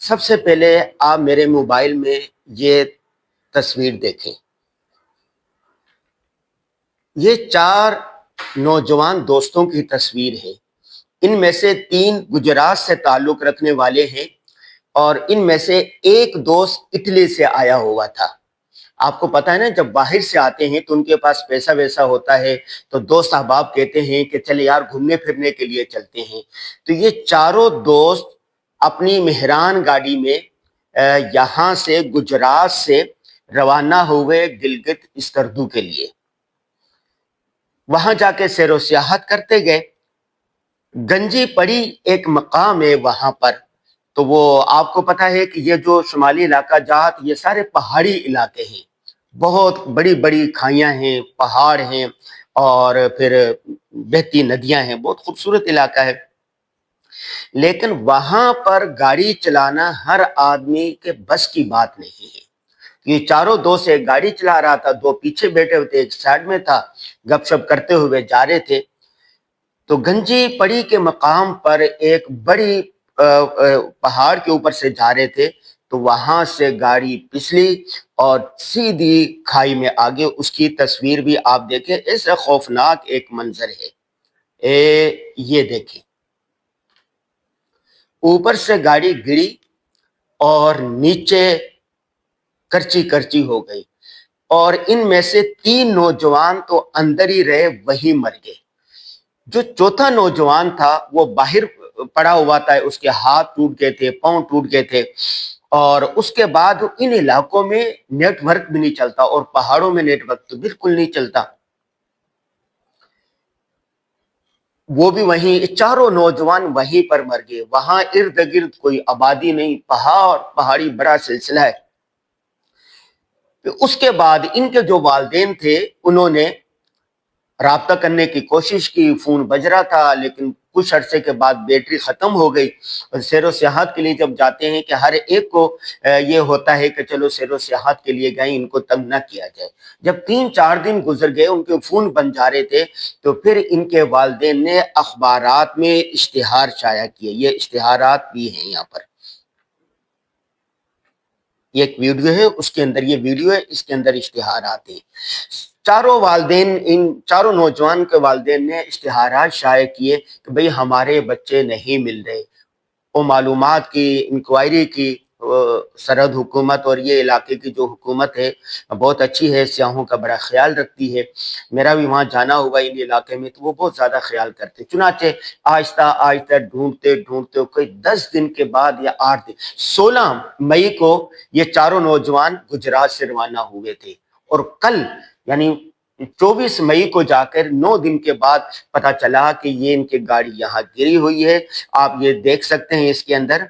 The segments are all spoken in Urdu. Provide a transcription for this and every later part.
سب سے پہلے آپ میرے موبائل میں یہ تصویر دیکھیں۔ یہ 4 نوجوان دوستوں کی تصویر ہے۔ ان میں سے 3 گجرات سے تعلق رکھنے والے ہیں اور ان میں سے ایک دوست اٹلی سے آیا ہوا تھا۔ آپ کو پتا ہے نا، جب باہر سے آتے ہیں تو ان کے پاس پیسہ ویسا ہوتا ہے تو دوست احباب کہتے ہیں کہ چلے یار گھومنے پھرنے کے لیے چلتے ہیں۔ تو یہ چاروں دوست اپنی مہران گاڑی میں یہاں سے گجرات سے روانہ ہوئے گلگت استردو کے لیے۔ وہاں جا کے سیر و سیاحت کرتے گئے۔ گنجی پڑی ایک مقام ہے وہاں پر، تو وہ آپ کو پتا ہے کہ یہ جو شمالی علاقہ جات یہ سارے پہاڑی علاقے ہیں، بہت بڑی بڑی کھائیاں ہیں، پہاڑ ہیں اور پھر بہتی ندیاں ہیں، بہت خوبصورت علاقہ ہے۔ لیکن وہاں پر گاڑی چلانا ہر آدمی کے بس کی بات نہیں ہے۔ یہ چاروں دوست ایک گاڑی چلا رہا تھا، 2 پیچھے بیٹھے ہوئے تھے، ایک سائڈ میں تھا، گپ شپ کرتے ہوئے جا رہے تھے۔ تو گنجی پڑی کے مقام پر ایک بڑی پہاڑ کے اوپر سے جا رہے تھے تو وہاں سے گاڑی پسلی اور سیدھی کھائی میں آگے۔ اس کی تصویر بھی آپ دیکھیں، ایسا خوفناک ایک منظر ہے۔ یہ دیکھیں، اوپر سے گاڑی گری اور نیچے کرچی کرچی ہو گئی، اور ان میں سے 3 نوجوان تو اندر ہی رہے، وہی مر گئے۔ جو چوتھا نوجوان تھا وہ باہر پڑا ہوا تھا، اس کے ہاتھ ٹوٹ گئے تھے، پاؤں ٹوٹ گئے تھے، اور اس کے بعد ان علاقوں میں نیٹ ورک بھی نہیں چلتا، اور پہاڑوں میں نیٹ ورک تو بالکل نہیں چلتا۔ وہ بھی وہیں، چاروں نوجوان وہیں پر مر گئے۔ وہاں ارد گرد کوئی آبادی نہیں، پہاڑی بڑا سلسلہ ہے۔ اس کے بعد ان کے جو والدین تھے انہوں نے رابطہ کرنے کی کوشش کی، فون بج رہا تھا، لیکن کچھ عرصے کے بعد بیٹری ختم ہو گئی۔ سیر و سیاحت کے لیے جب جاتے ہیں کہ ہر ایک کو یہ ہوتا ہے کہ چلو سیر و سیاحت کے لیے گئے، ان کو تنگ نہ کیا جائے۔ جب 3-4 دن گزر گئے، ان کے فون بن جا رہے تھے، تو پھر ان کے والدین نے اخبارات میں اشتہار شائع کیے۔ یہ اشتہارات بھی ہیں یہاں پر، یہ ایک ویڈیو ہے، اس کے اندر یہ ویڈیو ہے، اس کے اندر اشتہارات ہیں۔ چاروں والدین، ان چاروں نوجوان کے والدین نے اشتہارات شائع کیے کہ بھئی ہمارے بچے نہیں مل رہے۔ وہ معلومات کی، انکوائری کی، سرحد حکومت اور یہ علاقے کی جو حکومت ہے بہت اچھی ہے، سیاحوں کا بڑا خیال رکھتی ہے۔ میرا بھی وہاں جانا ہوا ان علاقے میں، تو وہ بہت زیادہ خیال کرتے۔ چنانچہ آہستہ آہستہ ڈھونڈتے ڈھونڈتے کوئی 10 دن کے بعد یا 8 دن، 16 مئی کو یہ چاروں نوجوان گجرات سے روانہ ہوئے تھے، اور کل یعنی 24 مئی کو جا کر 9 دن کے بعد پتا چلا کہ یہ ان کی گاڑی یہاں گری ہوئی ہے۔ آپ یہ دیکھ سکتے ہیں اس کے اندر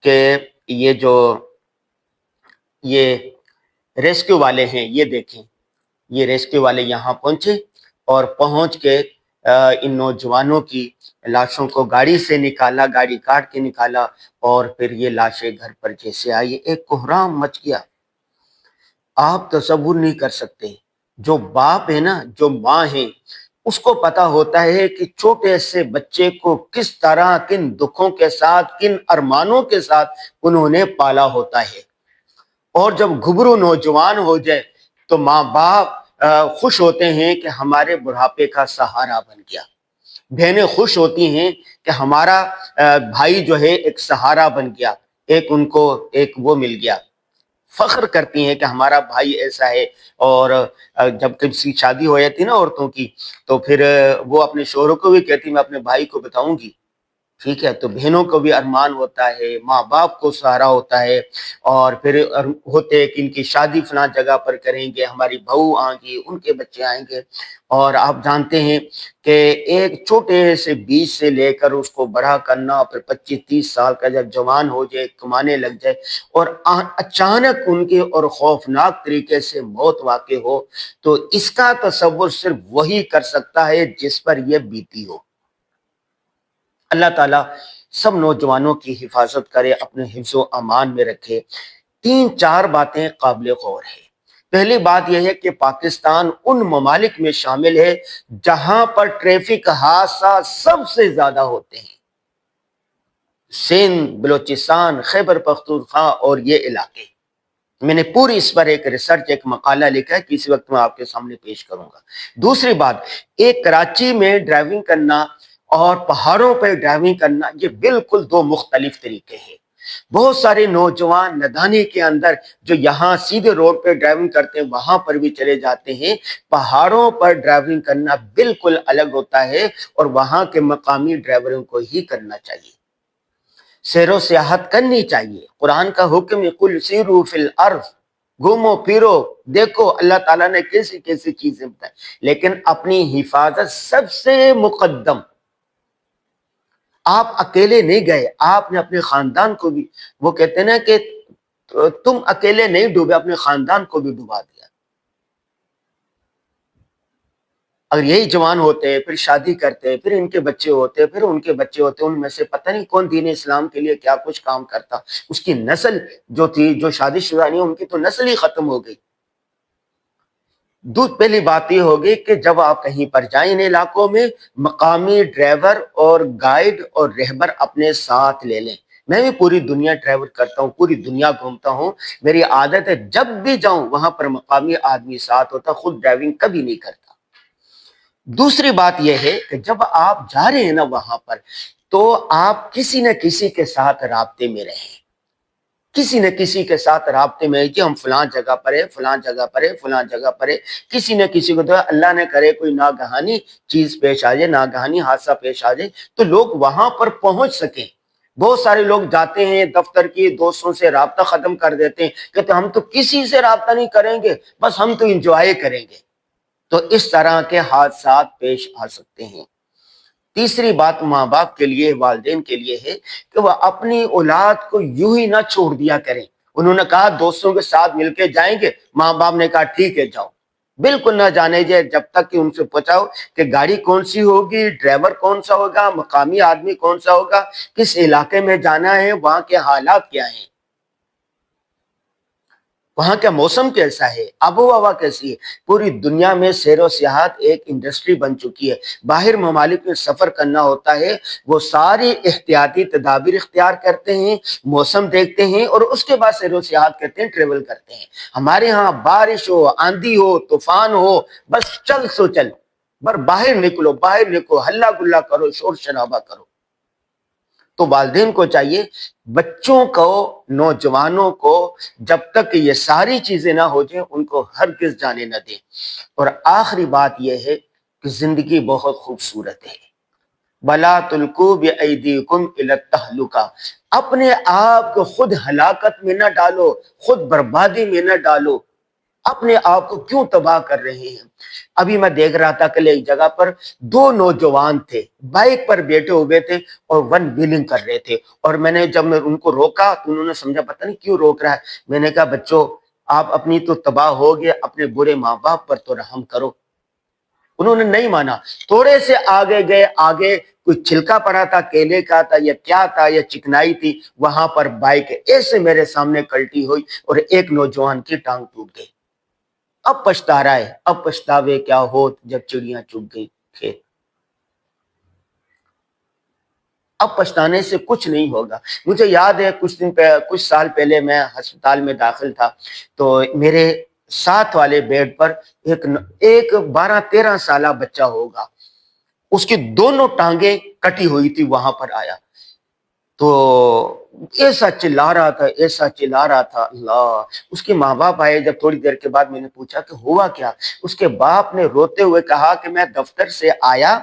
کہ یہ ریسکیو والے ہیں، یہ دیکھیں، یہ ریسکیو والے یہاں پہنچے اور پہنچ کے ان نوجوانوں کی لاشوں کو گاڑی سے نکالا، گاڑی کاٹ کے نکالا، اور پھر یہ لاشیں گھر پر جیسے آئی ایک کوہرام مچ گیا۔ آپ تصور نہیں کر سکتے، جو باپ ہے نا، جو ماں ہے، اس کو پتا ہوتا ہے کہ چھوٹے سے بچے کو کس طرح، کن دکھوں کے ساتھ، کن ارمانوں کے ساتھ انہوں نے پالا ہوتا ہے۔ اور جب گھبرو نوجوان ہو جائے تو ماں باپ خوش ہوتے ہیں کہ ہمارے بڑھاپے کا سہارا بن گیا۔ بہنیں خوش ہوتی ہیں کہ ہمارا بھائی جو ہے ایک سہارا بن گیا، ایک ان کو ایک وہ مل گیا، فخر کرتی ہیں کہ ہمارا بھائی ایسا ہے۔ اور جب کسی شادی ہو جاتی نا عورتوں کی، تو پھر وہ اپنے شوہروں کو بھی کہتی میں اپنے بھائی کو بتاؤں گی، ٹھیک ہے۔ تو بہنوں کو بھی ارمان ہوتا ہے، ماں باپ کو سہارا ہوتا ہے، اور پھر ہوتے ہیں کہ ان کی شادی فلاں جگہ پر کریں گے، ہماری بہو آئیں گی، ان کے بچے آئیں گے۔ اور آپ جانتے ہیں کہ ایک چھوٹے سے بیج سے لے کر اس کو بڑا کرنا، پھر 25-30 سال کا جب جوان ہو جائے، کمانے لگ جائے، اور اچانک ان کے اور خوفناک طریقے سے موت واقع ہو، تو اس کا تصور صرف وہی کر سکتا ہے جس پر یہ بیتی ہو۔ اللہ تعالیٰ سب نوجوانوں کی حفاظت کرے، اپنے حفظ و امان میں رکھے۔ 3-4 باتیں قابل غور ہیں۔ پہلی بات یہ ہے کہ پاکستان ان ممالک میں شامل ہے جہاں پر ٹریفک حادثات سب سے زیادہ ہوتے ہیں۔ سندھ، بلوچستان، خیبر پختونخوا اور یہ علاقے، میں نے پوری اس پر ایک ریسرچ، ایک مقالہ لکھا ہے، کسی وقت میں آپ کے سامنے پیش کروں گا۔ دوسری بات، ایک کراچی میں ڈرائیونگ کرنا اور پہاڑوں پہ ڈرائیونگ کرنا، یہ بالکل دو مختلف طریقے ہیں۔ بہت سارے نوجوان ندانی کے اندر جو یہاں سیدھے روڈ پہ ڈرائیونگ کرتے ہیں وہاں پر بھی چلے جاتے ہیں۔ پہاڑوں پر ڈرائیونگ کرنا بالکل الگ ہوتا ہے اور وہاں کے مقامی ڈرائیوروں کو ہی کرنا چاہیے، سیر و سیاحت کرنی چاہیے۔ قرآن کا حکم قل سیروا فی الارض، گھومو پھرو دیکھو، اللہ تعالیٰ نے کیسی کیسی چیزیں بتائی، لیکن اپنی حفاظت سب سے مقدم۔ آپ اکیلے نہیں گئے، آپ نے اپنے خاندان کو بھی، وہ کہتے ہیں نا کہ تم اکیلے نہیں ڈوبے، اپنے خاندان کو بھی ڈبا دیا۔ اگر یہی جوان ہوتے، پھر شادی کرتے، پھر ان کے بچے ہوتے، پھر ان کے بچے ہوتے، ان میں سے پتہ نہیں کون دین اسلام کے لیے کیا کچھ کام کرتا، اس کی نسل جو تھی، جو شادی شدہ نہیں، ان کی تو نسل ہی ختم ہو گئی۔ پہلی بات یہ ہوگی کہ جب آپ کہیں پر جائیں ان علاقوں میں، مقامی ڈرائیور اور گائیڈ اور رہبر اپنے ساتھ لے لیں۔ میں بھی پوری دنیا ٹریول کرتا ہوں، پوری دنیا گھومتا ہوں، میری عادت ہے جب بھی جاؤں وہاں پر مقامی آدمی ساتھ ہوتا، خود ڈرائیونگ کبھی نہیں کرتا۔ دوسری بات یہ ہے کہ جب آپ جا رہے ہیں نا وہاں پر، تو آپ کسی نہ کسی کے ساتھ رابطے میں رہیں، کسی نہ کسی کے ساتھ رابطے میں، کہ ہم فلاں جگہ پر ہے، فلاں جگہ پر ہے، فلاں جگہ پر ہے، کسی نہ کسی کو، تو اللہ نہ کرے کوئی ناگہانی چیز پیش آ جائے، ناگہانی حادثہ پیش آ جائے، تو لوگ وہاں پر پہنچ سکیں۔ بہت سارے لوگ جاتے ہیں دفتر کی دوستوں سے رابطہ ختم کر دیتے ہیں، کہتے ہم تو کسی سے رابطہ نہیں کریں گے، بس ہم تو انجوائے کریں گے، تو اس طرح کے حادثات پیش آ سکتے ہیں۔ تیسری بات ماں باپ کے لیے، والدین کے لیے ہے کہ وہ اپنی اولاد کو یوں ہی نہ چھوڑ دیا کریں۔ انہوں نے کہا دوستوں کے ساتھ مل کے جائیں گے، ماں باپ نے کہا ٹھیک ہے جاؤ، بالکل نہ جانے جائے جب تک کہ ان سے پوچھاؤ کہ گاڑی کون سی ہوگی، ڈرائیور کون سا ہوگا، مقامی آدمی کون سا ہوگا، کس علاقے میں جانا ہے، وہاں کے حالات کیا ہیں، وہاں کا موسم کیسا ہے، آب و ہوا کیسی ہے۔ پوری دنیا میں سیر و سیاحت ایک انڈسٹری بن چکی ہے۔ باہر ممالک میں سفر کرنا ہوتا ہے، وہ ساری احتیاطی تدابیر اختیار کرتے ہیں، موسم دیکھتے ہیں اور اس کے بعد سیر و سیاحت کرتے ہیں، ٹریول کرتے ہیں۔ ہمارے ہاں بارش ہو، آندھی ہو، طوفان ہو، بس چل سو چل، باہر نکلو، باہر نکلو، ہلا گلا کرو، شور شرابہ کرو۔ تو والدین کو چاہیے بچوں کو، نوجوانوں کو جب تک یہ ساری چیزیں نہ ہو جائیں ان کو ہرگز جانے نہ دیں۔ اور آخری بات یہ ہے کہ زندگی بہت خوبصورت ہے۔ وَلَا تُلْقُوا بِأَيْدِيكُمْ إِلَى التَّهْلُكَةِ، اپنے آپ کو خود ہلاکت میں نہ ڈالو، خود بربادی میں نہ ڈالو، اپنے آپ کو کیوں تباہ کر رہے ہیں؟ ابھی میں دیکھ رہا تھا کہ ایک جگہ پر دو نوجوان تھے، بائک پر بیٹھے ہوئے تھے اور ون ویلنگ کر رہے تھے، اور جب میں ان کو روکا تو انہوں نے سمجھا پتہ نہیں کیوں روک رہا ہے۔ میں نے کہا بچوں، آپ اپنی تو تباہ ہو گئے، اپنے برے ماں باپ پر تو رحم کرو۔ انہوں نے نہیں مانا، تھوڑے سے آگے گئے، آگے کوئی چھلکا پڑا تھا، کیلے کا تھا یا کیا تھا، یا چکنائی تھی، وہاں پر بائک ایسے میرے سامنے کلٹی ہوئی اور ایک نوجوان کی ٹانگ ٹوٹ گئی۔ اب پچھتا رہا ہے، اب پچھتاوے کیا ہوت جب چڑیاں چگ گئی کھیت۔ اب پچھتانے سے کچھ نہیں ہوگا۔ مجھے یاد ہے کچھ سال پہلے میں ہسپتال میں داخل تھا، تو میرے ساتھ والے بیڈ پر ایک 12-13 سالہ بچہ ہوگا، اس کی دونوں ٹانگیں کٹی ہوئی تھی، وہاں پر آیا تو ایسا چلا رہا تھا، ایسا چلا رہا تھا، اللہ۔ اس کے ماں باپ آئے، جب تھوڑی دیر کے بعد میں نے پوچھا کہ ہوا کیا، اس کے باپ نے روتے ہوئے کہا کہ میں دفتر سے آیا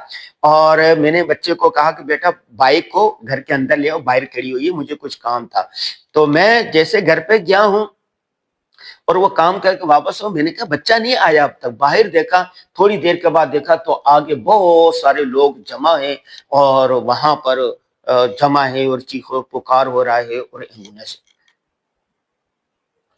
اور میں نے بچے کو کہا کہ بیٹا بائک کو گھر کے اندر لے آؤ، باہر کھڑی ہوئی ہے، مجھے کچھ کام تھا۔ تو میں جیسے گھر پہ گیا ہوں اور وہ کام کر کے واپس ہوں، میں نے کہا بچہ نہیں آیا اب تک، باہر دیکھا، تھوڑی دیر کے بعد دیکھا تو آگے بہت سارے لوگ جمع ہیں اور وہاں پر جمع ہے اور چیخو پکار ہو رہا ہے اور ایمبولینس۔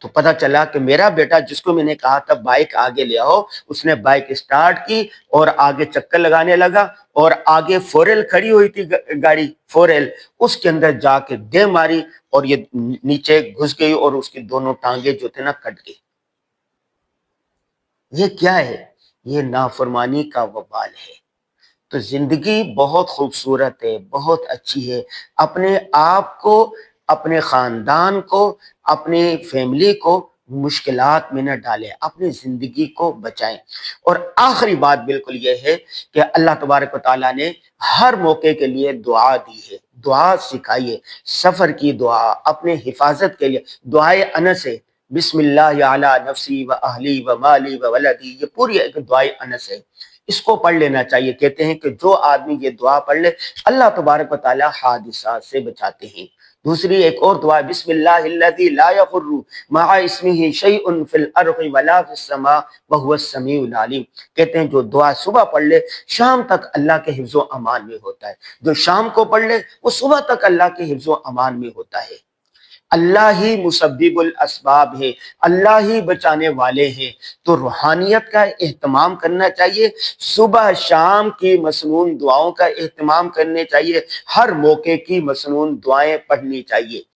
تو پتہ چلا کہ میرا بیٹا جس کو میں نے کہا تھا بائک آگے لے آؤ، اس نے بائک اسٹارٹ کی اور آگے چکر لگانے لگا، اور آگے فوریل کھڑی ہوئی تھی گاڑی، فوریل، اس کے اندر جا کے دے ماری اور یہ نیچے گھس گئی اور اس کی دونوں ٹانگیں جو تھے نا کٹ گئی۔ یہ کیا ہے؟ یہ نافرمانی کا وبال ہے۔ تو زندگی بہت خوبصورت ہے، بہت اچھی ہے۔ اپنے آپ کو، اپنے خاندان کو، اپنے فیملی کو مشکلات میں نہ ڈالیں، اپنی زندگی کو بچائیں۔ اور آخری بات بالکل یہ ہے کہ اللہ تبارک و تعالیٰ نے ہر موقع کے لیے دعا دی ہے، دعا سکھائیے۔ سفر کی دعا، اپنے حفاظت کے لیے دعائے انس ہے، بسم اللہ علی نفسی و اہلی و مالی و ولدی، یہ پوری ایک دعائے انس ہے، اس کو پڑھ لینا چاہیے۔ کہتے ہیں کہ جو آدمی یہ دعا پڑھ لے اللہ تبارک و تعالیٰ حادثات سے بچاتے ہیں۔ دوسری ایک اور دعا، بسم اللہ الذی لا یضر مع اسمہ شیء فی الارض ولا فی السماء وهو السمیع العلیم۔ کہتے ہیں جو دعا صبح پڑھ لے شام تک اللہ کے حفظ و امان میں ہوتا ہے، جو شام کو پڑھ لے وہ صبح تک اللہ کے حفظ و امان میں ہوتا ہے۔ اللہ ہی مسبب الاسباب ہے، اللہ ہی بچانے والے ہیں۔ تو روحانیت کا اہتمام کرنا چاہیے، صبح شام کی مسنون دعاؤں کا اہتمام کرنے چاہیے، ہر موقع کی مسنون دعائیں پڑھنی چاہیے۔